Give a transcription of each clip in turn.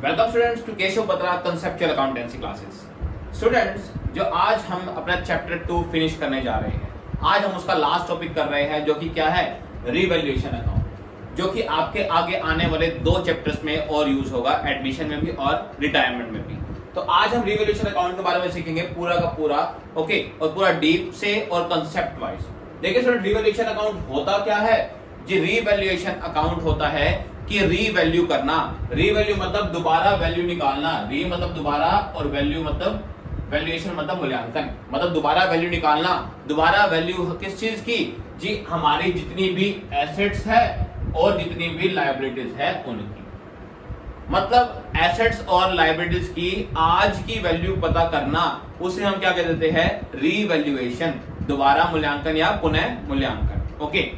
Welcome students to Keshav Batra conceptual accountancy classes. Students, जो आज हम अपना चैप्टर 2 फिनिश करने जा रहे हैं, आज हम उसका लास्ट टॉपिक कर रहे हैं, जो कि क्या है, रीवैल्यूएशन अकाउंट, जो कि आपके आगे आने वाले 2 चैप्टर्स में और यूज होगा, एडमिशन में भी और रिटायरमेंट में भी। तो आज हम रीवैल्यूएशन अकाउंट के बारे में सीखेंगे पूरा का पूरा, ओके, और पूरा डीप से और कंसेप्ट वाइज। देखिए स्टूडेंट, रीवैल्यूएशन अकाउंट होता क्या है जी? रीवैल्यूएशन अकाउंट होता है कि रीवैल्यू करना। रीवैल्यू मतलब दोबारा वैल्यू निकालना, री मतलब दोबारा और वैल्यू मतलब वैल्यूएशन मतलब मूल्यांकन, मतलब दोबारा वैल्यू निकालना। दोबारा वैल्यू किस चीज की जी? हमारी जितनी भी एसेट्स है और जितनी भी लायबिलिटीज है उनकी, मतलब एसेट्स और लायबिलिटीज की आज की वैल्यू पता करना, उसे हम क्या कह देते हैं? रीवैल्यूएशन, दोबारा मूल्यांकन या पुनः मूल्यांकन। ओके,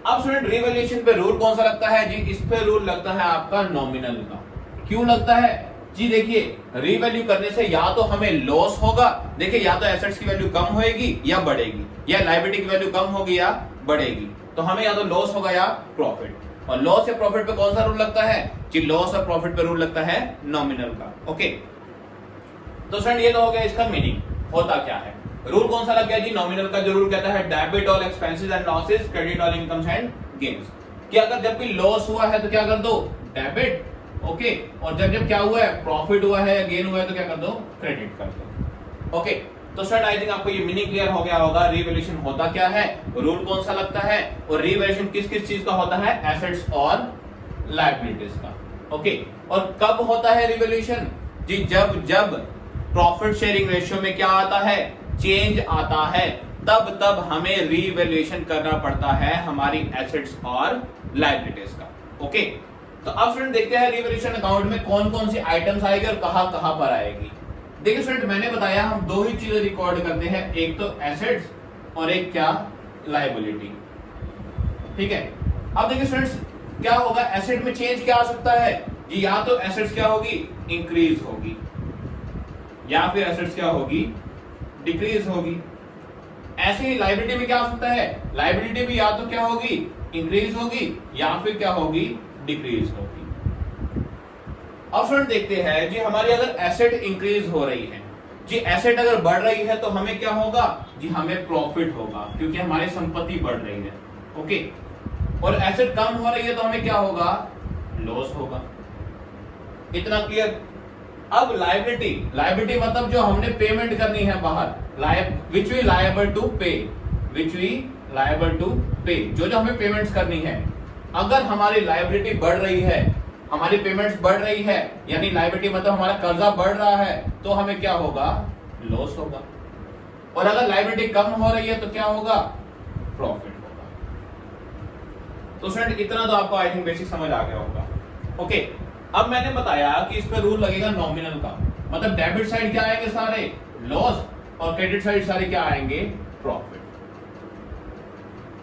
अब स्टूडेंट रीवैल्यूएशन पे रूल कौन सा लगता है जी? इस पे रूल लगता है आपका नॉमिनल का। क्यों लगता है जी? देखिए, रीवैल्यू करने से या तो हमें लॉस होगा, देखिए या तो एसेट्स की वैल्यू कम होएगी या बढ़ेगी, या लायबिलिटी की वैल्यू कम होगी या बढ़ेगी, तो हमें या तो लॉस होगा या प्रॉफिट। और लॉस या प्रॉफिट पे कौन सा रूल लगता है जी? लॉस और प्रॉफिट पे रूल लगता है नॉमिनल का। ओके, तो स्टूडेंट ये तो हो गया इसका मीनिंग, होता क्या है। रूल कौन सा लग गया जी? नॉमिनल का जो रूल कहता है debit all expenses and losses, credit all incomes and gains. कि अगर जब भी लॉस हुआ है तो क्या कर दो? डेबिट। ओके, और जब जब क्या हुआ है? प्रॉफिट हुआ है या गेन हुआ है तो क्या कर दो? क्रेडिट कर दो। ओके, तो स्टूडेंट आई थिंक आपको ये मीनिंग क्लियर हो गया होगा। रीवैल्यूएशन होता क्या है, रूल कौन सा लगता है, और रीवैल्यूएशन किस किस चीज का होता है? एसेट्स और लायबिलिटीज का। ओके, और कब होता है रीवैल्यूएशन जी? जब जब प्रॉफिट शेयरिंग रेशियो में क्या आता है? चेंज आता है, तब हमें रीवैल्यूएशन करना पड़ता है हमारी एसेट्स और लायबिलिटीज का। ओके, तो अब स्टूडेंट देखते हैं रीवैल्यूएशन अकाउंट में कौन कौन सी आइटम्स आएगी और कहां कहां पर आएगी। देखिए स्टूडेंट, मैंने बताया हम 2 ही चीजें रिकॉर्ड करते हैं, एक तो एसेट्स और एक क्या? लायबिलिटी। ठीक है, अब देखिए स्टूडेंट्स, क्या होगा? एसेट में चेंज क्या आ सकता है जी? या तो एसेट्स क्या होगी? इंक्रीज होगी, या फिर एसेट्स क्या होगी? डिक्रीज होगी। ऐसे ही लायबिलिटी में क्या हो सकता है? लायबिलिटी भी या तो क्या होगी? इंक्रीज होगी, या फिर क्या होगी? डिक्रीज होगी। अब स्टूडेंट देखते हैं जी, हमारी अगर एसेट इंक्रीज हो रही है जी, एसेट अगर बढ़ रही है तो हमें क्या होगा जी? हमें प्रॉफिट होगा, क्योंकि हमारी संपत्ति बढ़ रही है। ओके, और एसेट कम हो रही है तो हमें क्या होगा? लॉस होगा। इतना क्लियर? अब लायबिलिटी मतलब जो हमने पेमेंट करनी है बाहर, which we liable to pay, जो हमें पेमेंट्स करनी है। अगर हमारी लायबिलिटी बढ़ रही है, हमारी पेमेंट्स बढ़ रही है, यानी लायबिलिटी मतलब हमारा कर्जा बढ़ रहा है, तो हमें क्या होगा? लॉस होगा। और अगर लायबिलिटी कम हो रही है तो क्या होगा? प्रॉफिट होगा। तो स्टूडेंट, इतना तो आपको आई थिंक बेसिक समझ आ गया होगा। ओके, अब मैंने बताया कि इस पे रूल लगेगा नॉमिनल का, मतलब डेबिट साइड क्या आएंगे? सारे लॉस, और क्रेडिट साइड सारे क्या आएंगे? प्रॉफिट।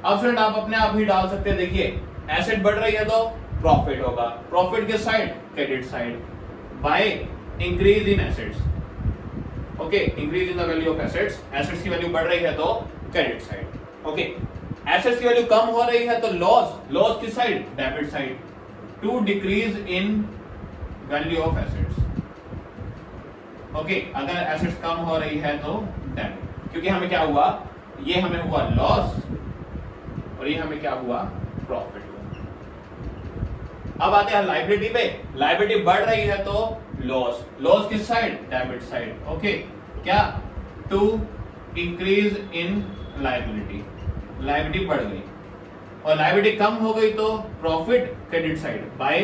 अब स्टूडेंट आप अपने आप ही डाल सकते हैं। देखिए, एसेट बढ़ रही है तो प्रॉफिट होगा, प्रॉफिट किस side? Credit side, by increase in assets. Okay, increase in the value of assets, assets की वैल्यू बढ़ रही है तो क्रेडिट साइड। ओके, एसेट्स की वैल्यू कम हो रही है तो लॉस, लॉस किस side? Debit side, to decrease in value of assets. Okay, अगर एसेट्स कम हो रही है तो डेबिट, क्योंकि हमें क्या हुआ? ये हमें हुआ लॉस और ये हमें क्या हुआ? प्रॉफिट हुआ। अब आते हैं लायबिलिटी पे। लायबिलिटी बढ़ रही है तो लॉस, लॉस किस साइड? Debit side. ओके, क्या? To increase in liability, liability बढ़ गई, और लायबिलिटी कम हो गई तो profit credit side, by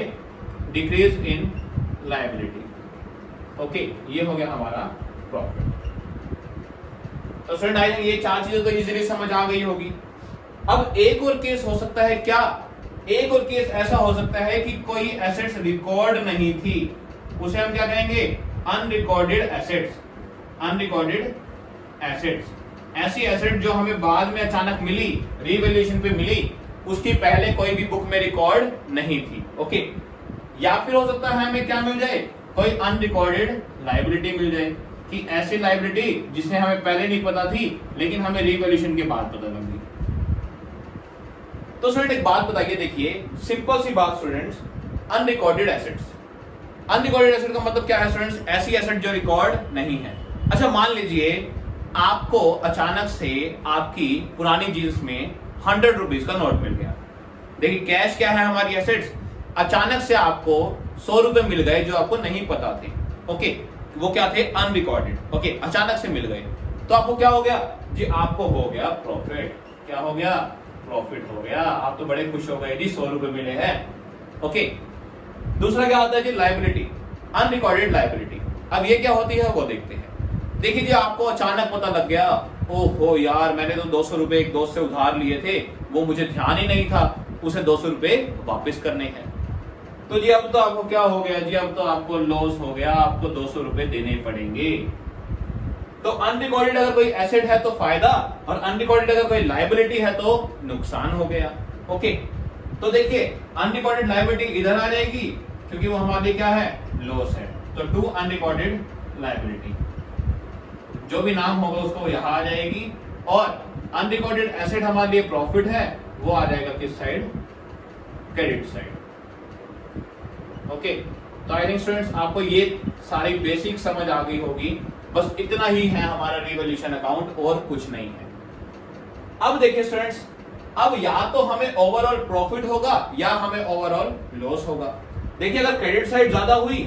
decrease in liability. Okay, ये हो गया हमारा प्रॉफिट। तो स्टूडेंट आई थिंक ये 4 चीजें तो इजीली समझ आ गई होगी। अब एक और केस हो सकता है, क्या? एक और केस ऐसा हो सकता है कि कोई एसेट्स रिकॉर्ड नहीं थी, उसे हम क्या कहेंगे? Unrecorded assets. अनरिकॉर्डेड एसेट्स, ऐसी एसेट जो हमें बाद में अचानक मिली, रीवैल्यूएशन पे मिली, उसकी पहले कोई भी बुक में रिकॉर्ड नहीं थी। ओके, या फिर हो सकता है हमें क्या मिल जाए? कोई अनरिकॉर्डेड लायबिलिटी मिल जाए, कि ऐसी लायबिलिटी जिसने हमें पहले नहीं पता थी लेकिन हमें रीवैल्यूएशन के बाद पता लगी। तो स्टूडेंट एक बात बताइए, देखिए सिंपल सी बात students, unrecorded assets unrecorded asset का मतलब क्या है स्टूडेंट्स? ऐसी एसेट जो रिकॉर्ड नहीं है। अच्छा मान लीजिए आपको अचानक से आपकी पुरानी जीन्स में 100 रुपीज का नोट मिल गया। देखिए कैश क्या है हमारी एसेट्स, अचानक से आपको 100 रुपए मिल गए जो आपको नहीं पता थे। ओके, वो क्या थे? अनरिकॉर्डेड। ओके, अचानक से मिल गए तो आपको क्या हो गया जी? आपको हो गया प्रॉफिट। क्या हो गया? प्रॉफिट हो गया। आप तो बड़े खुश हो गए जी, 100 रुपए मिले हैं। ओके, दूसरा क्या होता है जी? Liability, unrecorded liability. अब ये क्या होती है वो देखते हैं। देखिए जी आपको अचानक पता लग गया, ओहो यार मैंने तो 200 रुपए एक दोस्त से उधार लिए थे, वो मुझे ध्यान ही नहीं था, उसे 200 रुपए वापस करने हैं। तो जी अब तो आपको क्या हो गया जी? अब तो आपको लॉस हो गया, आपको 200 रुपए देने पड़ेंगे। तो अनरिकॉर्डेड अगर कोई एसेट है तो फायदा, और अनरिकॉर्डेड अगर कोई लायबिलिटी है तो नुकसान हो गया। ओके, तो देखिए अनरिकॉर्डेड लायबिलिटी इधर आ जाएगी क्योंकि वो हमारे क्या है? लॉस है। तो टू अनरिकॉर्डेड लायबिलिटी, जो भी नाम होगा उसको यहाँ आ जाएगी, और अनरिकॉर्डेड एसेट हमारे लिए प्रॉफिट है, वो आ जाएगा किस साइड? Credit side. ओके, तो आई थिंक स्टूडेंट्स आपको ये सारी बेसिक समझ आ गई होगी। बस इतना ही है हमारा रिवैल्यूएशन अकाउंट, और कुछ नहीं है। अब देखिए स्टूडेंट्स, अब या तो हमें ओवरऑल प्रॉफिट होगा या हमें ओवरऑल लॉस होगा। देखिए अगर क्रेडिट साइड ज्यादा हुई,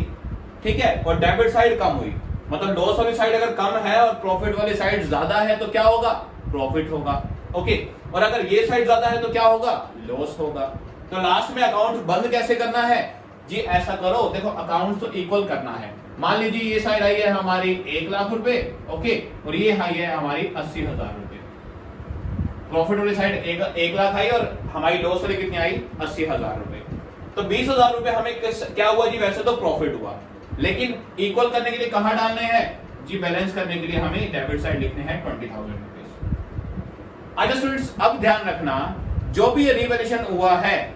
ठीक है, और डेबिट साइड कम हुई, मतलब लॉस वाली साइड अगर कम है और प्रॉफिट वाली साइड ज्यादा है तो क्या होगा? प्रॉफिट होगा। ओके, और अगर ये साइड ज्यादा है तो क्या होगा? लॉस होगा। तो लास्ट में अकाउंट बंद कैसे करना है जी? ऐसा करो, देखो अकाउंट तो इक्वल करना है। मान लीजिए ये साइड आई है हमारी 1 लाख रुपए, ओके, और ये आई है हमारी 80,000 रुपए। प्रॉफिट वाली साइड 1 लाख आई और हमारी लॉस वाली कितनी आई? 80,000 रुपए। तो 20,000 रुपए हमें क्या हुआ जी? वैसे तो प्रॉफिट हुआ, लेकिन इक्वल करने के लिए कहां डालने हैं जी? बैलेंस करने के लिए हमें डेबिट साइड लिखने हैं 20,000 रुपीज। अच्छा स्टूडेंट्स, अब ध्यान रखना, जो भी ये रिवैल्यूएशन हुआ है,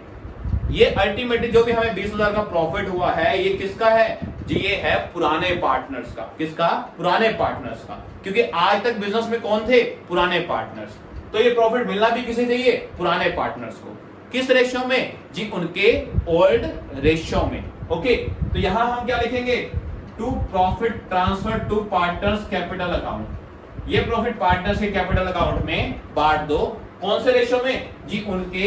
ये अल्टीमेटली जो भी हमें 20,000 का प्रॉफिट हुआ है, ये किसका है जी? ये है पुराने पार्टनर्स का। किसका? पुराने पार्टनर्स का, क्योंकि आज तक बिजनेस में कौन थे? पुराने पार्टनर्स। तो ये प्रॉफिट मिलना भी किसे चाहिए? पुराने पार्टनर्स को। किस रेशियो में जी? उनके ओल्ड रेशियो में। ओके, तो यहां हम क्या लिखेंगे? To profit transfer to partners capital account. ये प्रॉफिट पार्टनर्स के कैपिटल अकाउंट में बांट दो। कौन से रेशियो में जी? उनके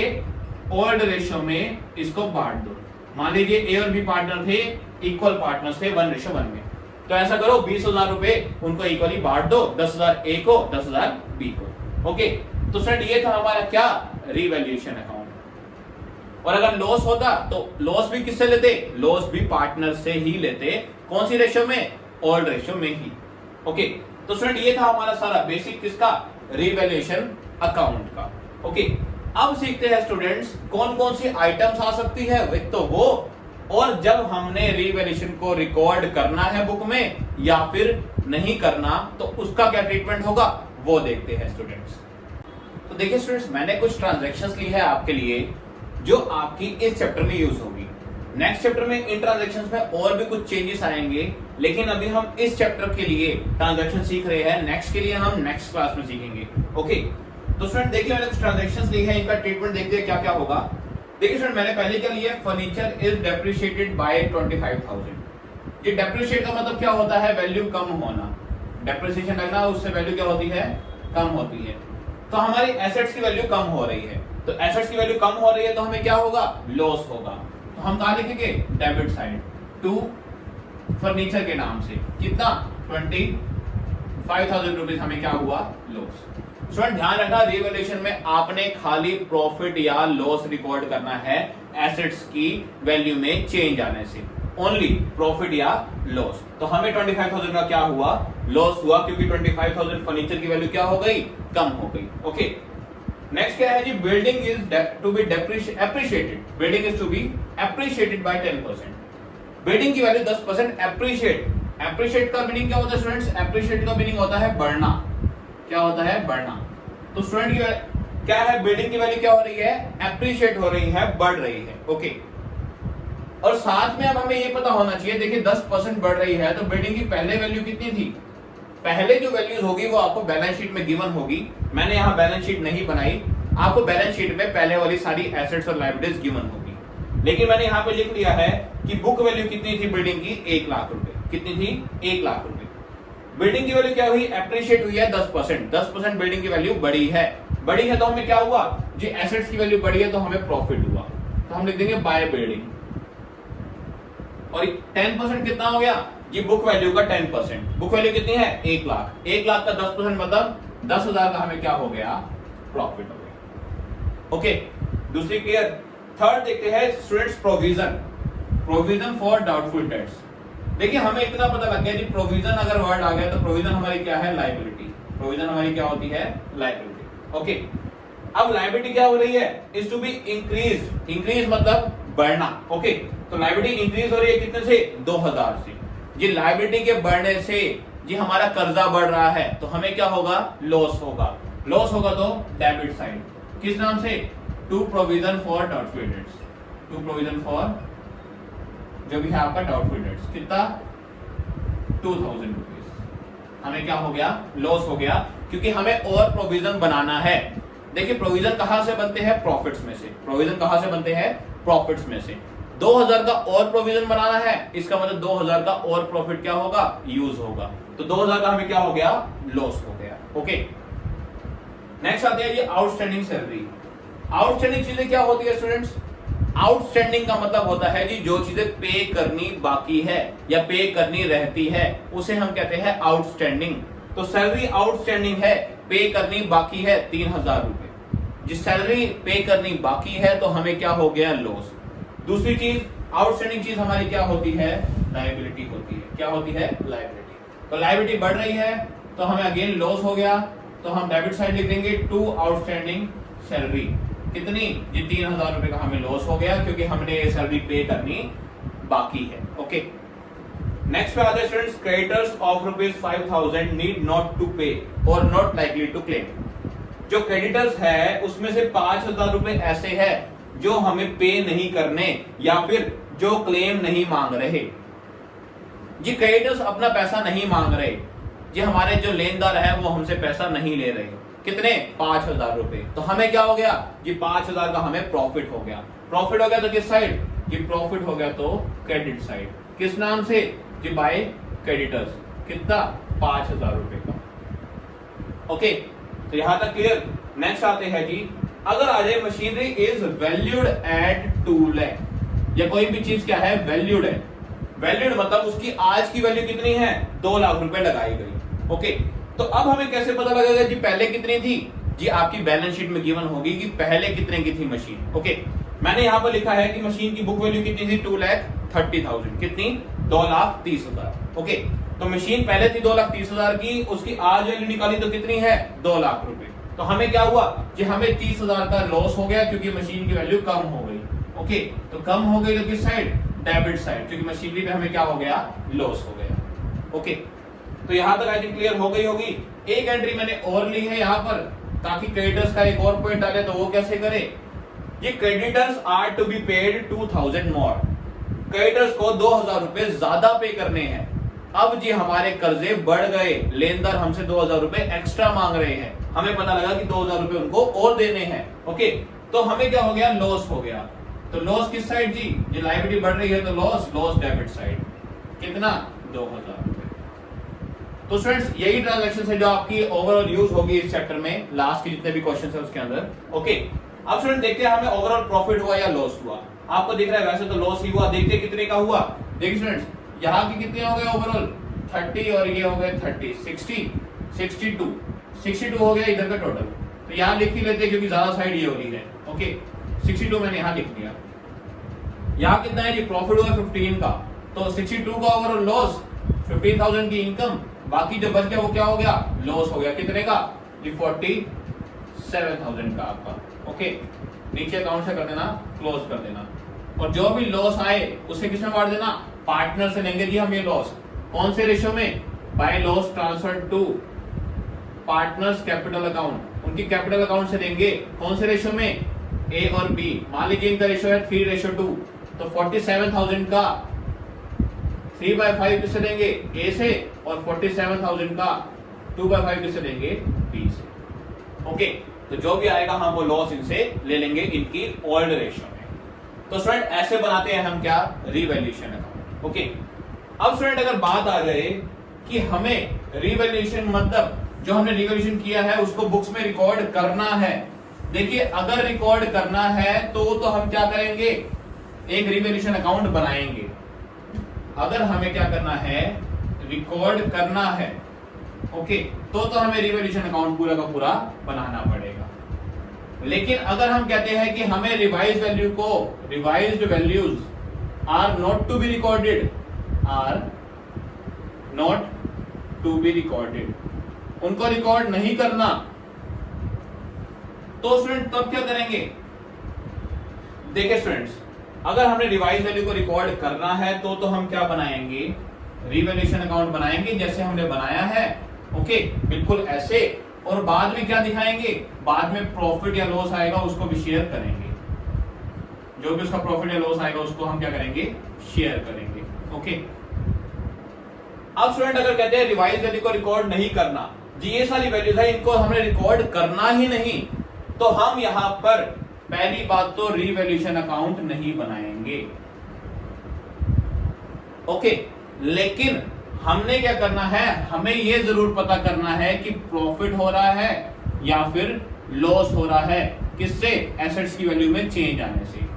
ओल्ड रेशियो में इसको बांट दो। मान लीजिए ए और बी पार्टनर थे, इक्वल पार्टनर्स थे 1:1 में, तो ऐसा करो 20,000 रुपए उनको इक्वली बांट दो, 10,000 ए को, 10,000 बी को। ओके, तो फ्रेंड ये था हमारा क्या? Revaluation account. और अगर लॉस होता तो लॉस भी किससे लेते? लॉस भी पार्टनर से ही लेते। कौन सी रेशियो में? ओल्ड रेशियो में ही। ओके, तो फ्रेंड ये था हमारा सारा बेसिक किसका? रिवैल्यूएशन अकाउंट का। ओके, अब सीखते हैं स्टूडेंट्स कौन कौन सी आइटम्स आ सकती है। एक तो वो, और जब हमने रिवैल्यूएशन को रिकॉर्ड करना है बुक में या फिर नहीं करना तो उसका क्या ट्रीटमेंट होगा वो देखते हैं स्टूडेंट्स। तो देखिए स्टूडेंट्स, मैंने कुछ ट्रांजैक्शंस ली है आपके लिए जो आपकी इस चैप्टर में यूज होगी। नेक्स्ट चैप्टर में इन ट्रांजैक्शंस में और भी कुछ चेंजेस आएंगे, लेकिन अभी हम इस चैप्टर के लिए ट्रांजैक्शन सीख रहे हैं, नेक्स्ट के लिए हम नेक्स्ट क्लास में सीखेंगे। ओके, तो स्टूडेंट देखिए मैंने कुछ ट्रांजैक्शंस ली है, इनका ट्रीटमेंट देखते हैं क्या क्या होगा। देखिए स्टूडेंट, मैंने पहले क्या लिया? Furniture is depreciated by 25,000। ये डेप्रिशिएट का मतलब क्या होता है? वैल्यू कम होना। डेप्रिसिएशन लगना, उससे वैल्यू क्या होती है? कम होती है। तो हमारी एसेट्स की वैल्यू कम हो रही है, तो एसेट्स की वैल्यू कम हो रही है तो हमें क्या होगा? लॉस होगा। तो हम कहां लिखेंगे? डेबिट साइड टू फर्नीचर के नाम से कितना? 25,000 रुपीज हमें क्या हुआ? लॉस। स्टूडेंट ध्यान रखना, रिवैल्यूएशन में आपने खाली प्रॉफिट या लॉस रिकॉर्ड करना है एसेट्स की वैल्यू में चेंज आने से, ओनली प्रॉफिट या लॉस। तो हमें 25,000 का क्या हुआ? लॉस हुआ, क्योंकि 25,000 फर्नीचर की वैल्यू क्या हो गई? कम हो गई। ओके, नेक्स्ट क्या है जी? Building is to be appreciated. Building is to be appreciated by 10%। Building की वैल्यू 10% एप्रिशिएट। एप्रिशिएट का मीनिंग क्या होता है स्टूडेंट्स? एप्रिशिएट का मीनिंग होता है बढ़ना। क्या होता है? बढ़ना। तो स्टूडेंट की क्या है? बिल्डिंग की वैल्यू क्या हो रही है? एप्रिशिएट हो रही है, बढ़ रही है। ओके, और साथ में अब हमें ये पता होना चाहिए, देखिए 10% बढ़ रही है तो बिल्डिंग की पहले वैल्यू कितनी थी? पहले जो वैल्यूज होगी वो आपको बैलेंस शीट में गिवन होगी। मैंने यहाँ बैलेंस शीट नहीं बनाई, आपको बैलेंस शीट में पहले वाली सारी एसेट्स और लायबिलिटीज गिवन होगी। लेकिन मैंने यहाँ पे लिख लिया है कि बुक वैल्यू कितनी थी बिल्डिंग की, 1 लाख रुपए। कितनी थी? 1 लाख रुपए। बिल्डिंग की वैल्यू क्या हुई? एप्रिशिएट हुई है 10%। 10% बिल्डिंग की वैल्यू बढ़ी है। बढ़ी है तो हमें क्या हुआ जी, एसेट्स की वैल्यू बढ़ी है तो हमें प्रॉफिट हुआ। तो हम लिख देंगे बाय बिल्डिंग। और 10% कितना हो गया जी, बुक वैल्यू का 10%। बुक वैल्यू कितनी है? 1 लाख। 1 लाख का 10% मतलब 10,000 का हमें क्या हो गया? प्रॉफिट हो गया। ओके, दूसरी क्लियर। थर्ड देखते हैं students provision. Provision for doubtful dates. देखिए हमें इतना पता लग गया जी, प्रोविजन अगर वर्ड आ गया तो प्रोविजन हमारी क्या है? लायबिलिटी। प्रोविजन हमारी क्या होती है? लायबिलिटी। ओके, अब लायबिलिटी क्या हो रही है? Is to be increase. Increase मतलब बढ़ना। ओके, तो लायबिलिटी इंक्रीज हो रही है कितने से? 2,000 से। जी लायबिलिटी के बढ़ने से जी हमारा कर्जा बढ़ रहा है तो हमें क्या होगा? लॉस होगा। लॉस होगा तो डेबिट साइड। किस नाम से? To provision for doubtful debts. To provision for जो भी है आपका डाउटफुल डेट्स। कितना? 2,000 रुपीज। हमें क्या हो गया? लॉस हो गया, क्योंकि हमें और प्रोविजन बनाना है। देखिए प्रोविजन कहां से बनते हैं? प्रॉफिट्स में से। प्रोविजन कहां से बनते हैं? प्रॉफिट्स में से। 2,000 का और प्रोविजन बनाना है, इसका मतलब 2,000 का और प्रॉफिट क्या होगा? यूज होगा। तो 2,000 का हमें क्या हो गया? लॉस हो गया। ओके, नेक्स्ट आते हैं ये आउटस्टैंडिंग सैलरी। आउटस्टैंडिंग चीजें क्या होती है स्टूडेंट्स? आउटस्टैंडिंग का मतलब होता है जी जो चीजें पे करनी बाकी है या पे करनी रहती है उसे हम कहते हैं आउटस्टैंडिंग। तो सैलरी आउटस्टैंडिंग है, पे करनी बाकी है 3,000 रुपए। जिस सैलरी पे करनी बाकी है तो हमें क्या हो गया? लॉस। दूसरी चीज आउटस्टैंडिंग चीज हमारी क्या होती है? लायबिलिटी होती है। क्या होती है? लायबिलिटी। तो लायबिलिटी बढ़ रही है तो हमें अगेन लॉस हो गया, तो हम डेबिट साइड लिख देंगे टू आउटस्टैंडिंग सैलरी। कितनी जी? 3,000 रुपए का हमें लॉस हो गया क्योंकि हमने ये सैलरी पे करनी बाकी है। ओके, नेक्स्ट पे आते हैं students creditors of ₹5,000 need not to pay और नॉट लाइकली टू क्लेम। जो क्रेडिटर्स है उसमें से 5,000 रुपए ऐसे है जो हमें पे नहीं करने या फिर जो क्लेम नहीं मांग रहे। जी क्रेडिटर्स अपना पैसा नहीं मांग रहे, जी हमारे जो लेनदार है वो हमसे पैसा नहीं ले रहे। कितने? 5,000 रुपए। तो हमें क्या हो गया जी? 5,000 का हमें प्रॉफिट हो गया। प्रॉफिट हो गया तो किस साइड? जी प्रॉफिट हो गया तो क्रेडिट साइड। किस नाम से? जी बाय क्रेडिटर्स। कितना? 5,000 रुपए का। ओके, तो यहां तक क्लियर। नेक्स्ट आते हैं जी, अगर आ जाए machinery is valued at 2 lakh या कोई भी चीज क्या है? वैल्यूड है। वैल्यूड मतलब उसकी आज की वैल्यू कितनी है? 2 लाख रुपए लगाई गई। ओके, तो अब हमें कैसे पता लगेगा जी पहले कितनी थी? जी आपकी बैलेंस शीट में गिवन होगी कि पहले कितने की थी मशीन। ओके, मैंने यहां पर लिखा है कि मशीन की बुक वैल्यू कितनी थी? 2,30,000। कितनी? 2,30,000। ओके, तो मशीन पहले थी 2,30,000 की, उसकी आज वैल्यू निकाली तो कितनी है? 2 लाख रुपए। तो हमें क्या हुआ कि हमें 30,000 का लॉस हो गया क्योंकि मशीन की वैल्यू कम हो गई। ओके, तो कम हो गई तो किस साइड? डेबिट साइड, क्योंकि मशीनरी पे हमें क्या हो गया? लॉस हो गया। ओके, तो यहां तक आई थिंक क्लियर हो गई होगी। एक एंट्री मैंने और ली है यहां पर ताकि क्रेडिटर्स का एक और पॉइंट डाले, तो वो कैसे करें? ये creditors are to be paid 2,000 more. Creditors को 2,000 रुपए ज्यादा पे करने हैं। अब जी हमारे कर्जे बढ़ गए, लेनदार हमसे 2,000 रुपए एक्स्ट्रा मांग रहे हैं। हमें पता लगा कि 2,000 रुपए उनको और देने हैं। ओके, तो हमें क्या हो गया? लॉस हो गया। तो लॉस किस साइड जी? जो लायबिलिटी बढ़ रही है तो लॉस डेबिट साइड। कितना? 2,000 रुपए। तो स्टूडेंट्स यही ट्रांजैक्शन है जो आपकी ओवरऑल यूज होगी इस चैप्टर में, लास्ट के जितने भी क्वेश्चन है उसके अंदर। ओके, अब स्टूडेंट देखते हैं हमें ओवरऑल प्रॉफिट हुआ या लॉस हुआ। आपको दिख रहा है वैसे तो लॉस ही हुआ। देखते हैं कितने का हुआ। देखिए स्टूडेंट्स, यहाँ की कितने हो गए ओवरऑल? 30 और ये हो गए 30, 60, 62 हो गया इधर का टोटल। तो यहाँ लिख ही लेते हैं क्योंकि ज्यादा साइड ये हो रही है। ओके, 62 मैंने यहाँ लिख दिया। यहाँ कितना है जी? प्रॉफिट हुआ 15 का, तो 62 का ओवरऑल लॉस, 15,000 की इनकम, बाकी जो बच गया वो क्या हो गया? लॉस हो गया। कितने का? जी 47,000 का आपका। ओके, नीचे अकाउंट से कर देना, क्लोज कर देना। और जो भी लॉस आए उसे किसमें बांट देना? पार्टनर से लेंगे जी हम ये लॉस। कौन से रेशियो में? By loss transfer to partners capital account. उनकी कैपिटल अकाउंट से देंगे। कौन से रेशियो में? ए और बी। मान लीजिए इनका रेशियो है 3:2, तो 47,000 का 3/5 किसे देंगे? ए से, और 47,000 का 2/5 किसे देंगे? बी से। ओके, तो जो भी आएगा हम वो लॉस इनसे ले लेंगे इनकी ओल्ड रेशियो में। तो स्टूडेंट ऐसे बनाते हैं हम क्या, रिवैल्यूएशन अकाउंट। ओके, अब स्टूडेंट अगर बात आ जाए कि हमें रिवैल्यूएशन मतलब जो हमने रिवैल्यूएशन किया है उसको बुक्स में रिकॉर्ड करना है। देखिए अगर रिकॉर्ड करना है तो हम क्या करेंगे, एक रिवैल्यूएशन अकाउंट बनाएंगे। अगर हमें क्या करना है, रिकॉर्ड करना है, ओके, तो हमें रिवैल्यूएशन अकाउंट पूरा का पूरा बनाना पड़ेगा। लेकिन अगर हम कहते हैं कि हमें रिवाइज वैल्यू को, revised values are not to be recorded, are not to be recorded, उनको रिकॉर्ड नहीं करना, तो स्टूडेंट तब क्या करेंगे। देखिए स्टूडेंट्स, अगर हमने रिवाइज वैल्यू को रिकॉर्ड करना है तो हम क्या बनाएंगे, रिवैल्यूएशन अकाउंट बनाएंगे जैसे हमने बनाया है। ओके, बिल्कुल ऐसे। और बाद में क्या दिखाएंगे, बाद में प्रॉफिट या लॉस आएगा उसको भी शेयर करेंगे। जो भी उसका प्रॉफिट या लॉस आएगा उसको हम क्या करेंगे, शेयर करेंगे। ओके, अब स्टूडेंट अगर कहते हैं रिवाइज वैल्यू को रिकॉर्ड नहीं करना, जी ये सारी वैल्यूज है इनको हमने रिकॉर्ड करना ही नहीं, तो हम यहां पर पहली बात तो रिवैल्यूएशन अकाउंट नहीं बनाएंगे। ओके, लेकिन हमने क्या करना है, हमें यह जरूर पता करना है कि प्रॉफिट हो रहा है या फिर लॉस हो रहा है, किससे, एसेट्स की वैल्यू में चेंज आने से।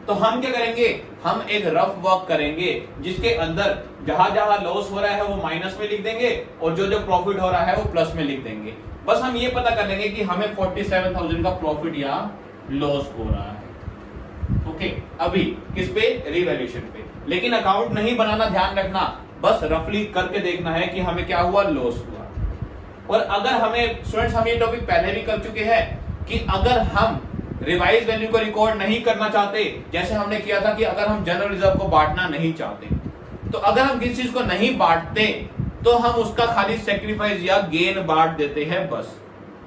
तो हम क्या करेंगे, हम एक रफ वर्क करेंगे जिसके अंदर जहां जहां लॉस हो रहा है वो माइनस में लिख देंगे और जो जो प्रॉफिट हो रहा है वो प्लस में लिख देंगे। बस हम ये पता कर लेंगे कि हमें 47,000 का प्रॉफिट या लॉस हो रहा है। ओके, अभी किस पे, रिवैल्यूएशन पे। लेकिन अकाउंट नहीं बनाना, ध्यान रखना, बस रफली करके देखना है कि हमें क्या हुआ, लॉस हुआ। और अगर हमें स्टूडेंट्स, हम ये टॉपिक पहले भी कर चुके हैं कि अगर हम रिवाइज वैल्यू को रिकॉर्ड नहीं करना चाहते, जैसे हमने किया था कि अगर हम जनरल रिजर्व को बांटना नहीं चाहते, तो अगर हम किसी चीज को नहीं बांटते तो हम उसका खाली सेक्रीफाइस या गेन बांट देते हैं बस।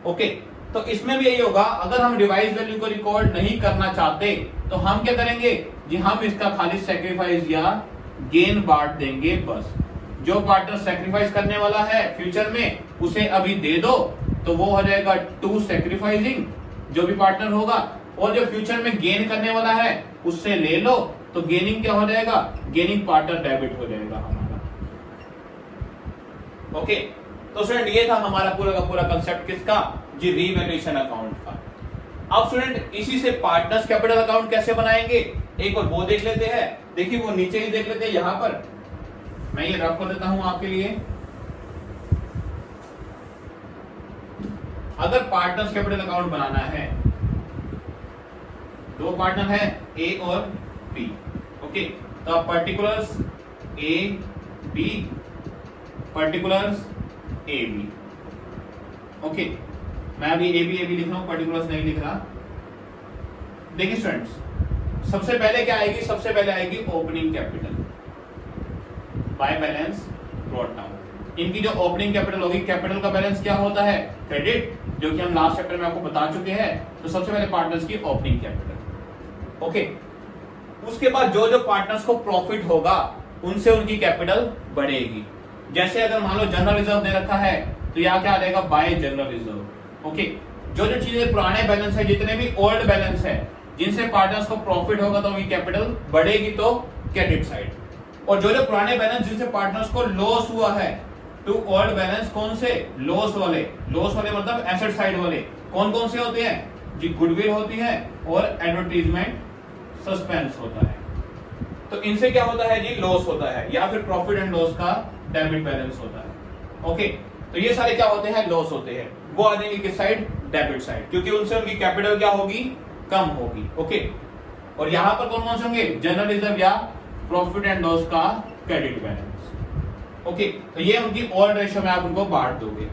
ओके, तो इसमें भी यही होगा, अगर हम रिवाइज वैल्यू को रिकॉर्ड नहीं करना चाहते तो हम क्या करेंगे जी, हम इसका खाली सेक्रीफाइस या गेन बांट देंगे बस। जो पार्टनर सेक्रीफाइस करने वाला है फ्यूचर में उसे अभी दे दो, तो वो हो जाएगा टू सेक्रीफाइसिंग जो भी पार्टनर होगा, और जो फ्यूचर में गेन करने वाला है उससे ले लो, तो गेनिंग क्या हो जाएगा, गेनिंग पार्टनर डेबिट हो जाएगा हमारा। ओके, तो स्टूडेंट ये था हमारा पूरा का पूरा कंसेप्ट किसका, जी रिवैल्यूएशन अकाउंट का। अब स्टूडेंट इसी से पार्टनर्स कैपिटल अकाउंट कैसे बनाएंगे, एक और वो देख लेते हैं। देखिए वो नीचे ही देख लेते हैं, यहां पर मैं ये रख कर देता हूं आपके लिए। अगर पार्टनर्स कैपिटल अकाउंट बनाना है, दो पार्टनर है ए और बी। ओके, तो आप particulars A B, particulars A B. Okay, मैं अभी ए बी लिख रहा हूं, पर्टिकुलर्स नहीं लिख रहा। देखिए स्टूडेंट्स, सबसे पहले क्या आएगी, सबसे पहले आएगी opening capital by balance brought down. इनकी जो ओपनिंग कैपिटल होगी, कैपिटल का बैलेंस क्या होता है, क्रेडिट, जो कि हम लास्ट चैप्टर में आपको बता चुके हैं। तो सबसे पहले पार्टनर्स की ओपनिंग कैपिटल। ओके, उसके बाद जो जो पार्टनर्स को प्रॉफिट होगा उनसे उनकी कैपिटल बढ़ेगी। जैसे अगर मान लो जनरल रिजर्व दे रखा है तो यहाँ क्या आ जाएगा, बाय जनरल रिजर्व। ओके, जो जो चीजें पुराने बैलेंस है, जितने भी ओल्ड बैलेंस है, जिनसे पार्टनर्स को प्रॉफिट होगा तो उनकी कैपिटल बढ़ेगी, तो क्रेडिट साइड। और जो जो पुराने बैलेंस जिनसे पार्टनर्स को लॉस हुआ है, टू ओल्ड बैलेंस कौन से, लॉस वाले। लॉस वाले मतलब एसेट साइड वाले कौन कौन से होते हैं जी, गुडविल होती है और एडवर्टीजमेंट सस्पेंस होता है। तो इनसे क्या होता है जी, लॉस होता है, या फिर प्रॉफिट एंड लॉस का डेबिट बैलेंस होता है। ओके, तो ये सारे क्या होते हैं, लॉस होते हैं, वो आ जाएंगे किस साइड, डेबिट साइड, क्योंकि उनसे उनकी कैपिटल क्या होगी, कम होगी। ओके, और यहां पर कौन कौन से होंगे, जनरल रिजर्व या प्रॉफिट एंड लॉस का क्रेडिट बैलेंस। ओके, तो ये उनकी ओल्ड रेशियो में आप उनको बांट दोगे।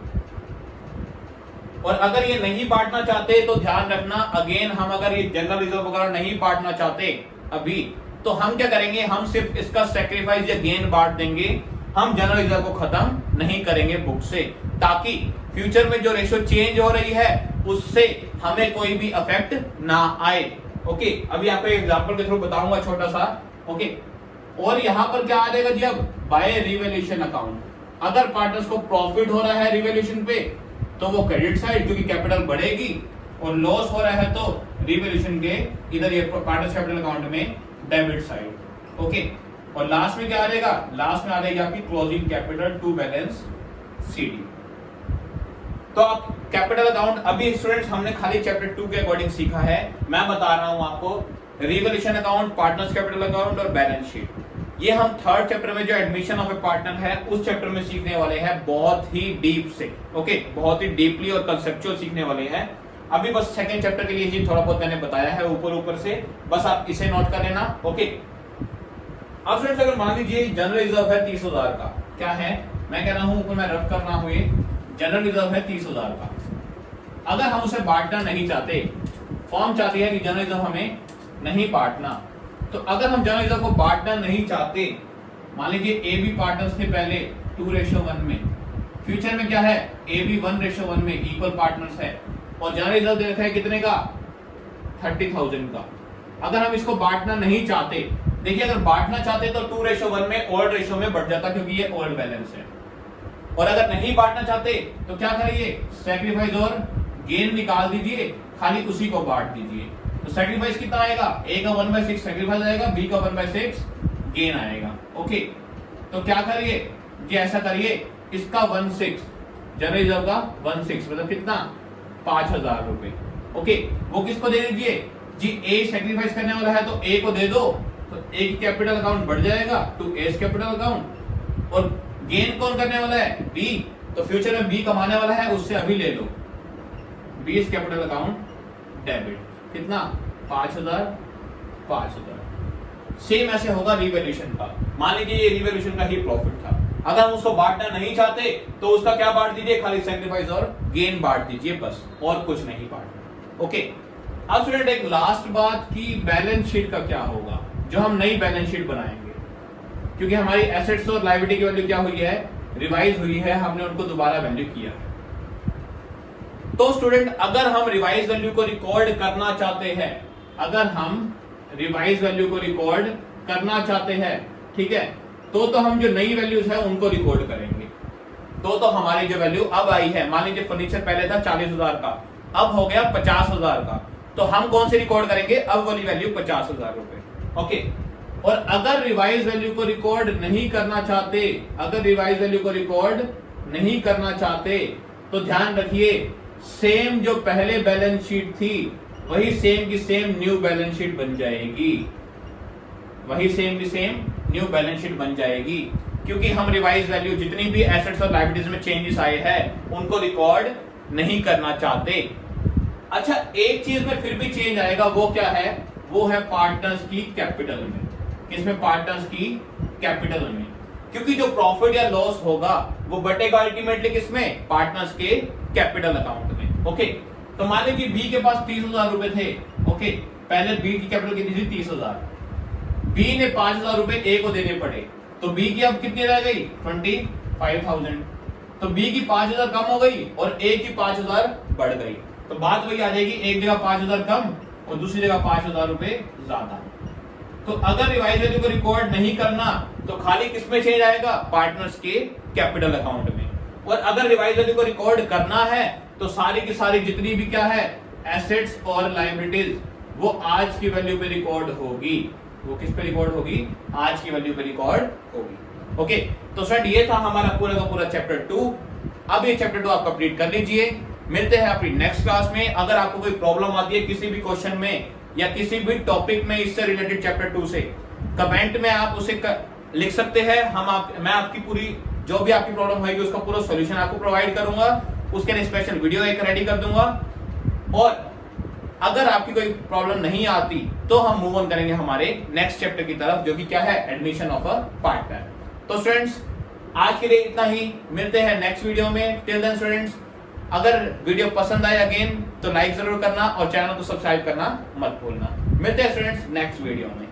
और अगर ये नहीं बांटना चाहते तो ध्यान रखना, अगेन हम अगर ये जनरल रिजर्व वगैरह नहीं बांटना चाहते अभी, तो हम क्या करेंगे, हम सिर्फ इसका सेक्रीफाइस या गेन बांट देंगे, हम जनरल रिजर्व को खत्म नहीं करेंगे बुक से, ताकि फ्यूचर में जो रेशियो चेंज हो रही है उससे हमें कोई भी अफेक्ट ना आए। ओके, अभी आपको एग्जांपल के थ्रू बताऊंगा छोटा सा। ओके, और यहां पर क्या आ जाएगा जी, अब बाय रिवैल्यूएशन अकाउंट, अगर पार्टनर्स को प्रॉफिट हो रहा है रिवैल्यूएशन पे तो वो क्रेडिट साइड, क्योंकि कैपिटल बढ़ेगी, और लॉस हो रहा है तो रिवैल्यूएशन के इधर ये पार्टनर्स कैपिटल अकाउंट में डेबिट साइड। ओके, और लास्ट में क्या आ जाएगा, लास्ट में आ जाएगी आपकी closing capital to balance c d. तो आप कैपिटल अकाउंट अभी स्टूडेंट्स हमने खाली चैप्टर 2 के अकॉर्डिंग सीखा है। मैं बता रहा हूं आपको revaluation account, partners capital account और बैलेंस शीट। ये हम थर्ड चैप्टर में जो एडमिशन ऑफ ए पार्टनर है उस चैप्टर में सीखने वाले हैं, बहुत ही डीप से। ओके, बहुत ही डीपली और कंसेप्चुअल सीखने वाले हैं। अभी बस सेकंड चैप्टर के लिए ही थोड़ा बहुत मैंने बताया है ऊपर ऊपर से, बस आप इसे नोट कर लेना। ओके, अब फ्रेंड्स अगर मान लीजिए जनरल रिजर्व है 30,000 का, क्या है मैं कह रहा हूं ऊपर मैं रफ कर रहा हूं, ये जनरल रिजर्व है 30,000 का। अगर हम उसे बांटना नहीं चाहते, फॉर्म चाहती है कि जनरल रिजर्व हमें नहीं बांटना, तो अगर हम जनरल रिजर्व को बांटना नहीं चाहते, मान लीजिए ए बी पार्टनर्स थे पहले 2:1 में, फ्यूचर में क्या है ए बी 1:1 में इक्वल पार्टनर्स है, और जनरल रिजर्व दे रखा है कितने का 30,000 का। अगर हम इसको बांटना नहीं चाहते, देखिए अगर बांटना चाहते तो 2:1 में ओल्ड रेशियो में बढ़ जाता क्योंकि ये ओल्ड बैलेंस है, और अगर नहीं बांटना चाहते तो क्या करिए, सैक्रिफाइस और गेन निकाल दीजिए, खाली उसी को बांट दीजिए। तो सैक्रिफाइस कितना आएगा, ए का 1/6 सैक्रिफाइस आएगा, बी का 1/6 गेन आएगा। ओके, तो क्या करिए कि ऐसा करिए, इसका 1/6 जनरल रिजर्व का 1/6 मतलब कितना 5,000 रुपए। ओके, वो किसको दे दीजिए जी, ए सैक्रिफाइस करने वाला है तो ए को दे दो, तो ए की कैपिटल अकाउंट बढ़ जाएगा टू एस कैपिटल अकाउंट, और गेन कौन करने वाला है बी, तो फ्यूचर में बी कमाने वाला है उससे अभी ले लो, बी कैपिटल अकाउंट डेबिट, कितना 5,000। सेम ऐसे होगा रिवैल्यूएशन का। मान लीजिए ये रिवैल्यूएशन का ही प्रॉफिट था, अगर हम उसको बांटना नहीं चाहते तो उसका क्या बांट दीजिए, खाली सैक्रिफाइस और गेन बांट दीजिए, बस और कुछ नहीं बांटना। ओके, अब स्टूडेंट एक लास्ट बात की बैलेंस शीट का क्या होगा, जो हम नई बैलेंस शीट बनाएंगे, क्योंकि हमारी एसेट्स और लायबिलिटी की वैल्यू क्या हुई है, रिवाइज हुई है, हमने उनको दोबारा वैल्यू किया है। तो स्टूडेंट अगर हम रिवाइज वैल्यू को रिकॉर्ड करना चाहते हैं, अगर हम रिवाइज वैल्यू को रिकॉर्ड करना चाहते हैं, ठीक है, तो हम जो नई वैल्यूज है उनको रिकॉर्ड करेंगे। तो हमारी जो वैल्यू अब आई है, मान लीजिए फर्नीचर पहले था 40,000 का, अब हो गया 50,000 का, तो हम कौन से रिकॉर्ड करेंगे, अब वाली वैल्यू 50,000 रुपए। ओके, और अगर रिवाइज वैल्यू को रिकॉर्ड नहीं करना चाहते, अगर रिवाइज वैल्यू को रिकॉर्ड नहीं करना चाहते, तो ध्यान रखिए सेम जो पहले बैलेंस शीट थी वही सेम की सेम न्यू बैलेंस शीट बन जाएगी, वही सेम की सेम न्यू बैलेंस शीट बन जाएगी, क्योंकि हम रिवाइज वैल्यू जितनी भी एसेट्स और लायबिलिटीज में चेंजेस आए हैं उनको रिकॉर्ड नहीं करना चाहते। अच्छा, एक चीज में फिर भी चेंज आएगा, वो क्या है, वो है पार्टनर्स की कैपिटल में। किसमें, पार्टनर्स की कैपिटल में, क्योंकि जो प्रॉफिट या लॉस होगा वो बटेगा अल्टीमेटली किसमें, पार्टनर्स के कैपिटल अकाउंट में। ओके, तो मान लीजिए बी के पास 30,000 रुपए थे। ओके, पहले बी की कैपिटल कितनी थी 30,000, बी ने 5,000 रुपए ए को देने पड़े, तो बी की अब कितनी रह गई 25,000, तो बी की 5,000 कम हो गई और ए की 5,000 बढ़ गई, तो बात वही आ जाएगी, एक जगह 5,000 कम और दूसरी जगह 5,000 रुपए ज्यादा। तो अगर रिवाइज वैल्यू को रिकॉर्ड नहीं करना तो खाली किसमें चेंज आएगा, पार्टनर्स के कैपिटल अकाउंट में, और अगर रिवाइज वैल्यू को रिकॉर्ड करना है तो सारी की सारी जितनी भी क्या है एसेट्स और लायबिलिटीज वो आज की वैल्यू पे रिकॉर्ड होगी, वो किस पे रिकॉर्ड होगी, आज की वैल्यू पे रिकॉर्ड होगी। ओके, तो फ्रेंड ये था हमारा पूरा का पूरा चैप्टर 2। अब ये चैप्टर 2 आप कंप्लीट कर लीजिए, मिलते हैं अपनी नेक्स्ट क्लास में। अगर आपको कोई प्रॉब्लम आती है किसी भी क्वेश्चन में या किसी भी टॉपिक में इससे रिलेटेड चैप्टर 2 से, कमेंट में आप उसे लिख सकते हैं, मैं आपकी पूरी जो भी आपकी प्रॉब्लम होगी उसका पूरा सॉल्यूशन आपको प्रोवाइड करूंगा, उसके लिए स्पेशल वीडियो एक रेडी कर दूंगा। और अगर आपकी कोई प्रॉब्लम नहीं आती तो हम मूव ऑन करेंगे हमारे नेक्स्ट चैप्टर की तरफ, जो कि क्या है, एडमिशन ऑफ अ पार्टनर। तो स्टूडेंट्स आज के लिए इतना ही, मिलते हैं नेक्स्ट वीडियो में। टिल देन स्टूडेंट्स, अगर वीडियो पसंद आए अगेन तो लाइक जरूर करना और चैनल को सब्सक्राइब करना मत भूलना। मिलते हैं स्टूडेंट्स नेक्स्ट वीडियो में।